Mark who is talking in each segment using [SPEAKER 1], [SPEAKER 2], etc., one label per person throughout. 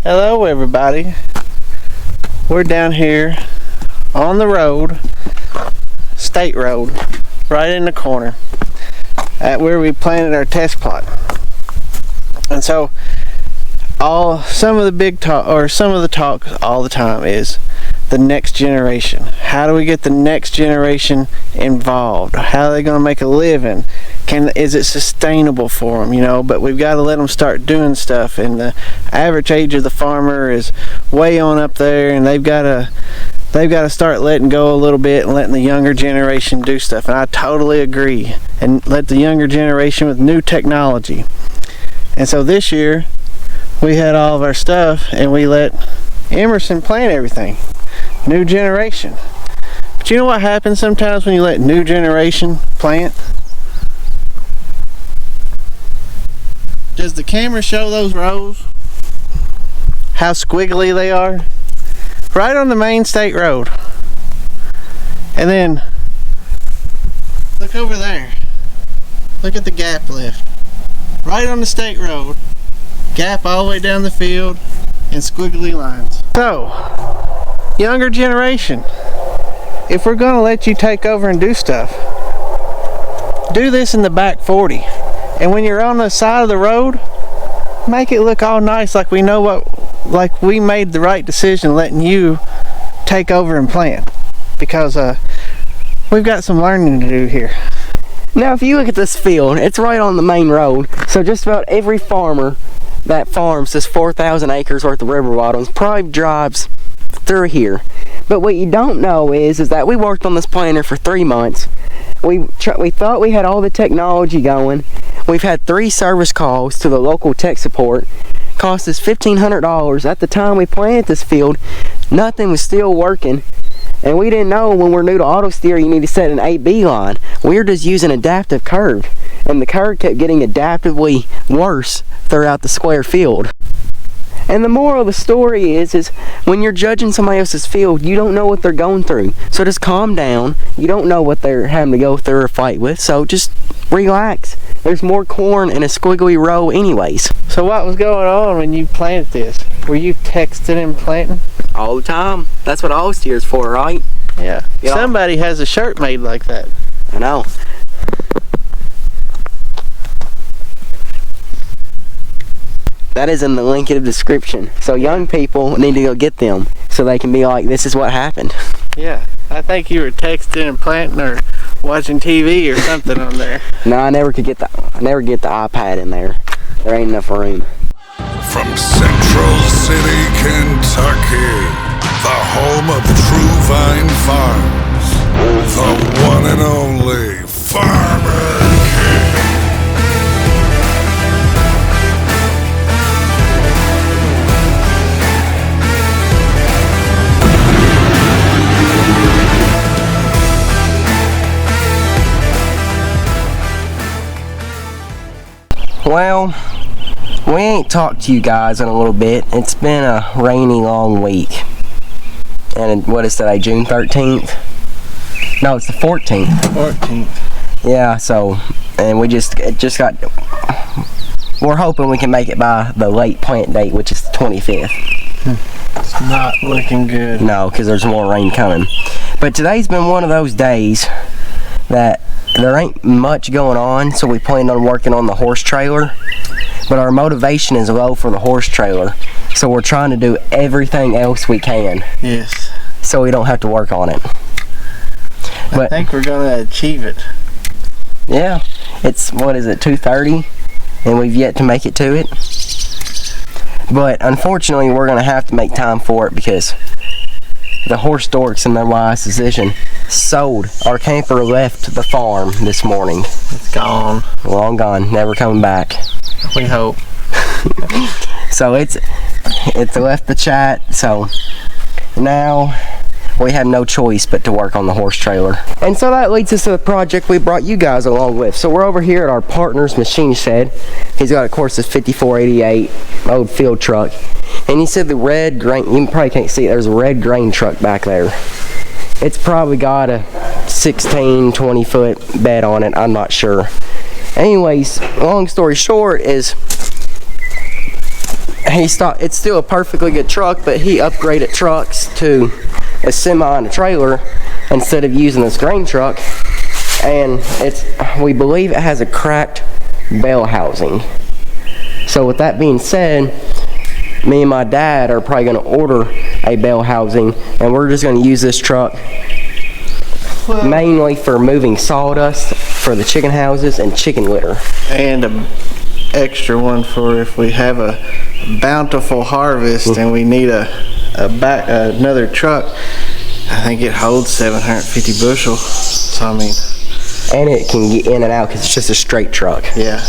[SPEAKER 1] Hello everybody. We're down here on the road, state road, right in the corner at where we planted our test plot. And so some of the talk all the time is the next generation. How do we get the next generation involved? How are they going to make a living? Is it sustainable for them? But we've got to let them start doing stuff. And the average age of the farmer is way on up there, and they've got to start letting go a little bit and letting the younger generation do stuff. And I totally agree. And let the younger generation with new technology. And so this year we had all of our stuff, and we let Emerson plant everything. New generation. But you know what happens sometimes when you let new generation plant? Does the camera show those rows? How squiggly they are? Right on the main state road. And then look over there. Look at the gap left. Right on the state road. Gap all the way down the field and squiggly lines. So, younger generation, if we're going to let you take over and do stuff, do this in the back 40. And when you're on the side of the road, make it look all nice, like we made the right decision letting you take over and plant. Because we've got some learning to do here.
[SPEAKER 2] Now if you look at this field, it's right on the main road, so just about every farmer that farms this 4,000 acres worth of river bottoms probably drives through here. But what you don't know is that we worked on this planter for 3 months. We thought we had all the technology going. We've had 3 service calls to the local tech support. Cost us $1,500. At the time we planted this field, nothing was still working. And we didn't know when we're new to auto steer you need to set an AB line. We were just using adaptive curve. And the curve kept getting adaptively worse throughout the square field. And the moral of the story is when you're judging somebody else's field, you don't know what they're going through. So just calm down. You don't know what they're having to go through or fight with, so just relax. There's more corn in a squiggly row anyways.
[SPEAKER 1] So what was going on when you planted this? Were you texting and planting?
[SPEAKER 2] All the time. That's what auto steer's for, right?
[SPEAKER 1] Yeah. Somebody has a shirt made like that.
[SPEAKER 2] I know. That is in the link in the description. So young people need to go get them so they can be like, this is what happened.
[SPEAKER 1] Yeah. I think you were texting and planting or watching TV or something on there.
[SPEAKER 2] No, I never get the iPad in there. There ain't enough room.
[SPEAKER 3] From Central City, Kentucky, the home of True Vine Farms, the one and only Farmer King.
[SPEAKER 2] Well, we ain't talked to you guys in a little bit. It's been a rainy, long week. And what is today, June 13th? No, it's the 14th.
[SPEAKER 1] 14th.
[SPEAKER 2] Yeah, so, and we just got, we're hoping we can make it by the late plant date, which is the 25th.
[SPEAKER 1] It's not looking good.
[SPEAKER 2] No, because there's more rain coming. But today's been one of those days that there ain't much going on, so we planned on working on the horse trailer. But our motivation is low for the horse trailer, so we're trying to do everything else we can.
[SPEAKER 1] Yes.
[SPEAKER 2] So we don't have to work on it.
[SPEAKER 1] I think we're going to achieve it.
[SPEAKER 2] Yeah. It's, what is it, 2:30? And we've yet to make it to it. But unfortunately, we're going to have to make time for it because the horse dorks in their wise decision sold. Our camper left the farm this morning.
[SPEAKER 1] It's gone.
[SPEAKER 2] Long gone, never coming back.
[SPEAKER 1] We hope.
[SPEAKER 2] So it's left the chat, so now we have no choice but to work on the horse trailer. And so that leads us to the project we brought you guys along with. So we're over here at our partner's machine shed. He's got, of course, this 5488 old field truck. And he said the red grain, you probably can't see it, there's a red grain truck back there. It's probably got a 16, 20 foot bed on it, I'm not sure. Anyways, long story short is It's still a perfectly good truck, but he upgraded trucks to a semi and a trailer instead of using this grain truck. And we believe it has a cracked bell housing. So with that being said, me and my dad are probably going to order a bell housing, and we're just going to use this truck mainly for moving sawdust for the chicken houses and chicken litter.
[SPEAKER 1] And an extra one for if we have a bountiful harvest and we need another truck. I think it holds 750 bushels. So I mean,
[SPEAKER 2] and it can get in and out because it's just a straight truck.
[SPEAKER 1] Yeah.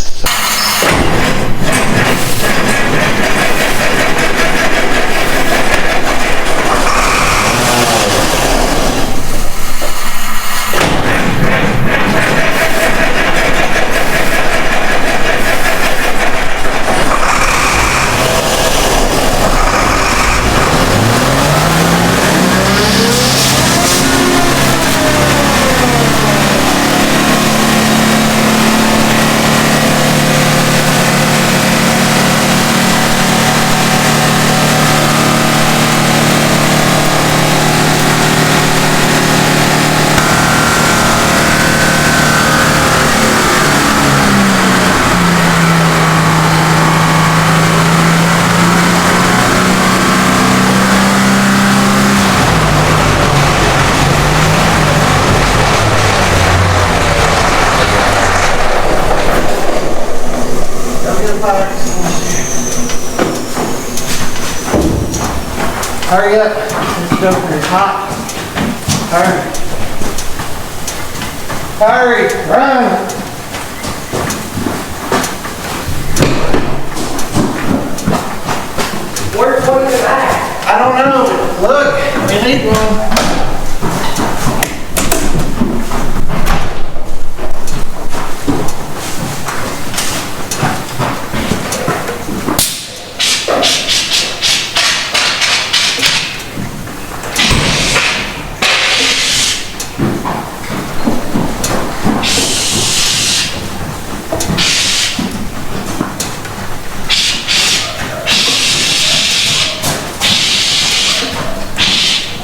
[SPEAKER 1] Hurry up. This joker is hot. Hurry. Run. Where's one of the back? I don't know. Look, we need one.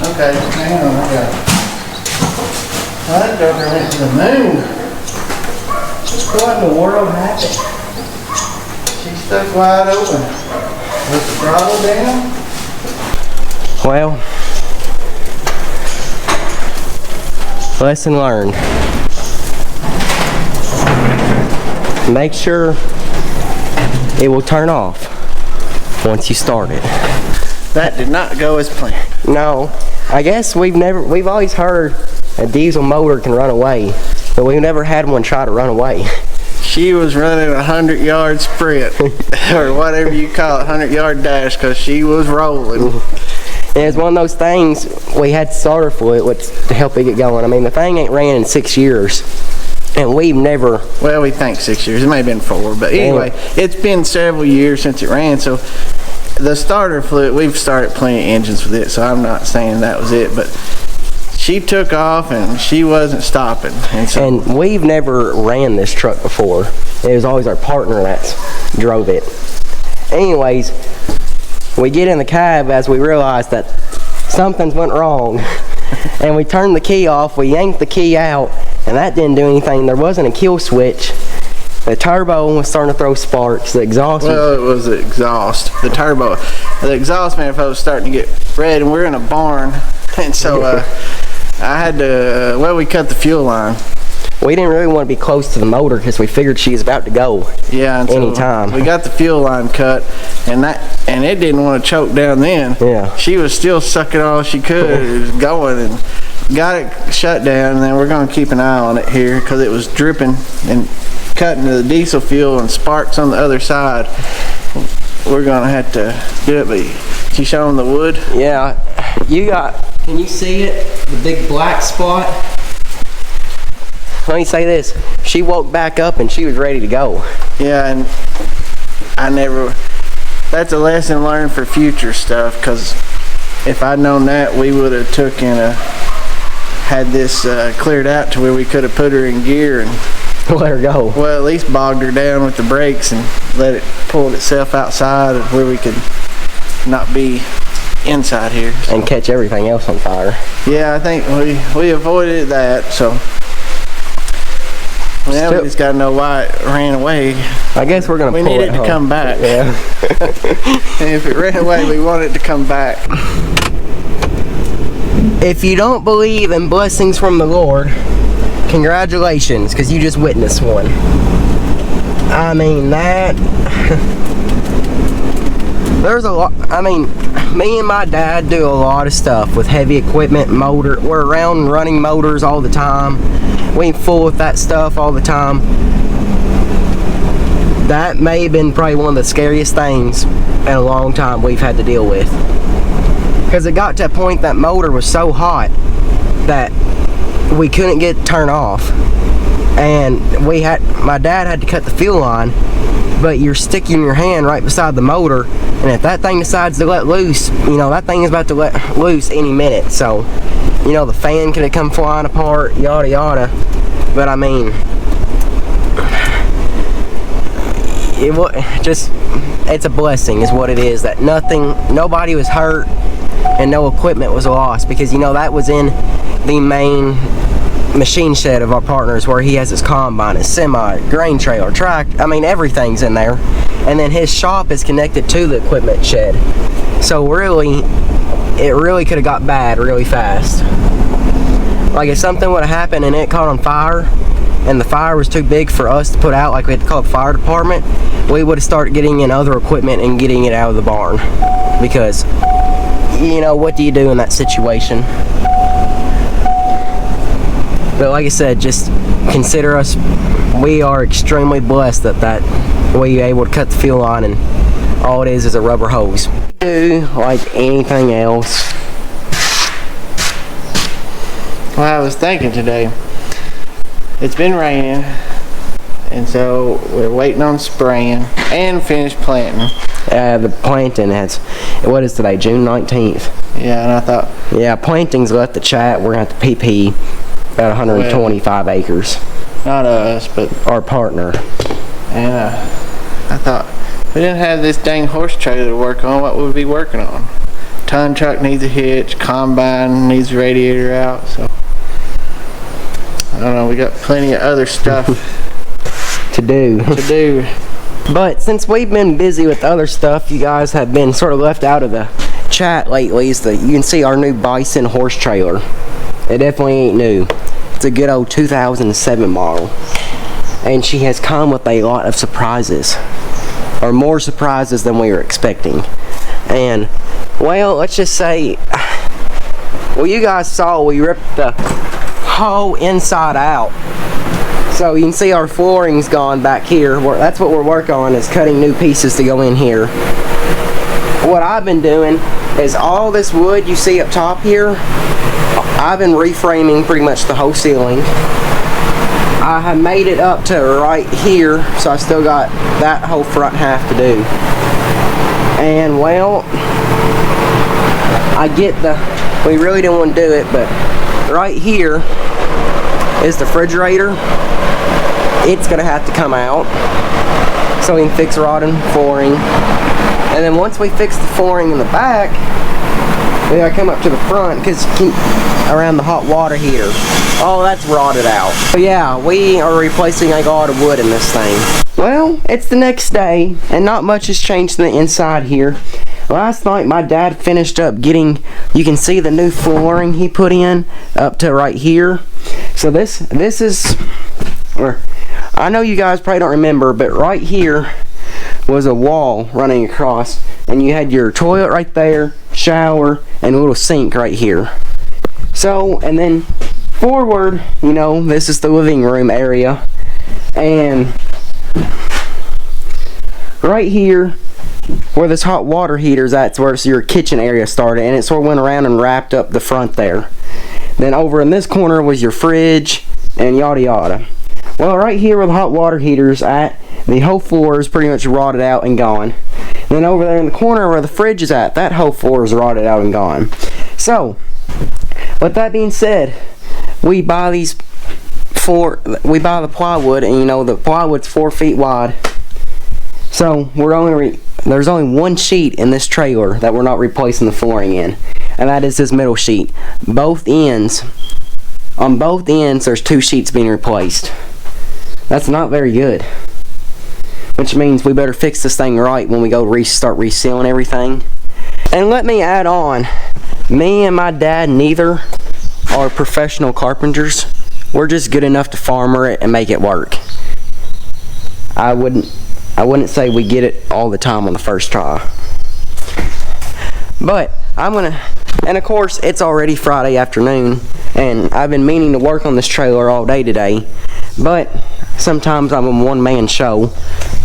[SPEAKER 1] Okay, hang on, I got it. That joker went to the moon. What in the world happened? She's stuck wide open. With the throttle down?
[SPEAKER 2] Well, lesson learned. Make sure it will turn off once you start it.
[SPEAKER 1] That did not go as planned.
[SPEAKER 2] No, I guess we've always heard a diesel motor can run away, but we've never had one try to run away.
[SPEAKER 1] She was running a 100-yard sprint, or whatever you call it, 100-yard dash, because she was rolling.
[SPEAKER 2] And it's one of those things, we had starter fluid to help it get going. I mean, the thing ain't ran in 6 years, and we've never...
[SPEAKER 1] Well, we think 6 years. It may have been 4, but anyway, it's been several years since it ran, so the starter fluid, we've started plenty of engines with it, so I'm not saying that was it, but she took off and she wasn't stopping.
[SPEAKER 2] And we've never ran this truck before. It was always our partner that drove it. Anyways, we get in the cab as we realized that something's went wrong. And we turned the key off, we yanked the key out, and that didn't do anything. There wasn't a kill switch. The turbo was starting to throw sparks. The exhaust
[SPEAKER 1] it was the exhaust. The turbo. The exhaust manifold was starting to get red, and we're in a barn. And so I had to, we cut the fuel line.
[SPEAKER 2] We didn't really want to be close to the motor because we figured she was about to go anytime.
[SPEAKER 1] We got the fuel line cut, and it didn't want to choke down then.
[SPEAKER 2] Yeah.
[SPEAKER 1] She was still sucking all she could. It was going, and got it shut down, and then we're going to keep an eye on it here because it was dripping and cutting to the diesel fuel and sparks on the other side. We're going to have to do it, but she showing the wood?
[SPEAKER 2] Yeah. Can you see it? The big black spot? Let me say this. She woke back up and she was ready to go.
[SPEAKER 1] Yeah, and that's a lesson learned for future stuff, because if I'd known that, we would have took and had this cleared out to where we could have put her in gear and
[SPEAKER 2] let her go.
[SPEAKER 1] Well, at least bogged her down with the brakes and let it pull itself outside where we could not be inside here. So.
[SPEAKER 2] And catch everything else on fire.
[SPEAKER 1] Yeah, I think we avoided that, so now we just gotta know why it ran away.
[SPEAKER 2] I guess we're gonna.
[SPEAKER 1] We need it to come back.
[SPEAKER 2] Yeah.
[SPEAKER 1] And if it ran away, we want it to come back.
[SPEAKER 2] If you don't believe in blessings from the Lord, congratulations, because you just witnessed one. I mean that. There's a lot. I mean, me and my dad do a lot of stuff with heavy equipment, motor. We're around running motors all the time. We fool with that stuff all the time. That may have been probably one of the scariest things in a long time we've had to deal with. Because it got to a point that motor was so hot that we couldn't get it turned off. And my dad had to cut the fuel line, but you're sticking your hand right beside the motor, and if that thing decides to let loose, you know, that thing is about to let loose any minute. So, you know, the fan could have come flying apart, yada yada. But I mean, it's a blessing is what it is, that nobody was hurt and no equipment was lost, because, you know, that was in the main machine shed of our partners, where he has his combine, his semi, grain trailer, track. I mean, everything's in there. And then his shop is connected to the equipment shed. So really, it really could have got bad really fast. Like, if something would have happened and it caught on fire, and the fire was too big for us to put out, like we had to call the fire department, we would have started getting in other equipment and getting it out of the barn. Because, you know, what do you do in that situation? But like I said, just consider us, we are extremely blessed that we were able to cut the fuel line, and all it is a rubber hose. Do like anything else.
[SPEAKER 1] Well, I was thinking today, it's been raining, and so we're waiting on spraying and finish planting.
[SPEAKER 2] The planting what is today, June 19th?
[SPEAKER 1] Yeah, and I thought...
[SPEAKER 2] Yeah, planting's left the chat, we're going to have to PP about 125 acres.
[SPEAKER 1] Not us, but...
[SPEAKER 2] Our partner.
[SPEAKER 1] And I thought, if we didn't have this dang horse trailer to work on, what would we be working on? Ton truck needs a hitch, combine needs a radiator out, so... I don't know, we got plenty of other stuff
[SPEAKER 2] to do. But since we've been busy with other stuff, you guys have been sort of left out of the chat lately. You can see our new Bison horse trailer. It definitely ain't new. It's a good old 2007 model. And she has come with a lot of surprises. Or more surprises than we were expecting. And, well, let's just say, well, you guys saw we ripped the whole inside out. So you can see our flooring's gone back here. That's what we're working on, is cutting new pieces to go in here. What I've been doing is all this wood you see up top here, I've been reframing pretty much the whole ceiling. I have made it up to right here, so I still got that whole front half to do. And well, we really didn't want to do it, but right here is the refrigerator. It's gonna have to come out so we can fix rodding flooring. And then once we fix the flooring in the back, we gotta come up to the front, because around the hot water heater, oh, that's rotted out. So yeah, we are replacing a lot of wood in this thing. Well, it's the next day, and not much has changed in the inside here. Last night my dad finished up getting, you can see the new flooring he put in up to right here. So this is, or I know you guys probably don't remember, but right here was a wall running across, and you had your toilet right there, shower, and a little sink right here. So, and then forward, you know, this is the living room area, and right here where this hot water heater's at, where your kitchen area started, and it sort of went around and wrapped up the front there. Then over in this corner was your fridge and yada yada. Well, right here where the hot water heater's at, the whole floor is pretty much rotted out and gone. Then over there in the corner where the fridge is at, that whole floor is rotted out and gone. So, with that being said, we buy the plywood, and you know the plywood's 4 feet wide, So there's only one sheet in this trailer that we're not replacing the flooring in, and that is this middle sheet. On both ends there's 2 sheets being replaced. That's not very good, which means we better fix this thing right when we go start resealing everything. And let me add on, me and my dad neither are professional carpenters. We're just good enough to farmer it and make it work. I wouldn't say we get it all the time on the first try. But and of course it's already Friday afternoon, and I've been meaning to work on this trailer all day today, but sometimes I'm a one-man show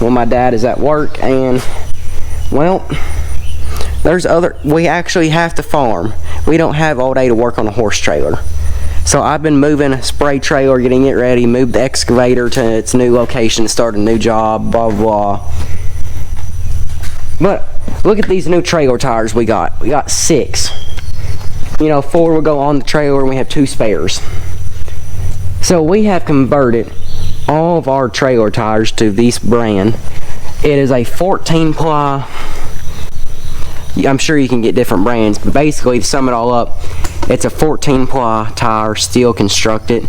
[SPEAKER 2] when my dad is at work, and well, we actually have to farm. We don't have all day to work on a horse trailer. So I've been moving a spray trailer, getting it ready, moved the excavator to its new location, start a new job, blah blah. But look at these new trailer tires we got. We got 6. 4 will go on the trailer, and we have 2 spares. So we have converted all of our trailer tires to this brand. It is a 14 ply. I'm sure you can get different brands, but basically to sum it all up, it's a 14 ply tire, steel constructed.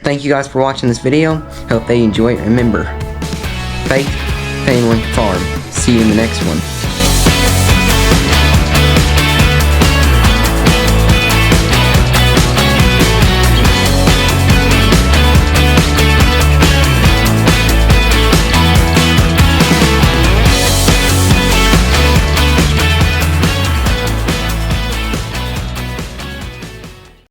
[SPEAKER 2] Thank you guys for watching this video. Hope they enjoy it. Remember, faith, family, farm. See you in the next one.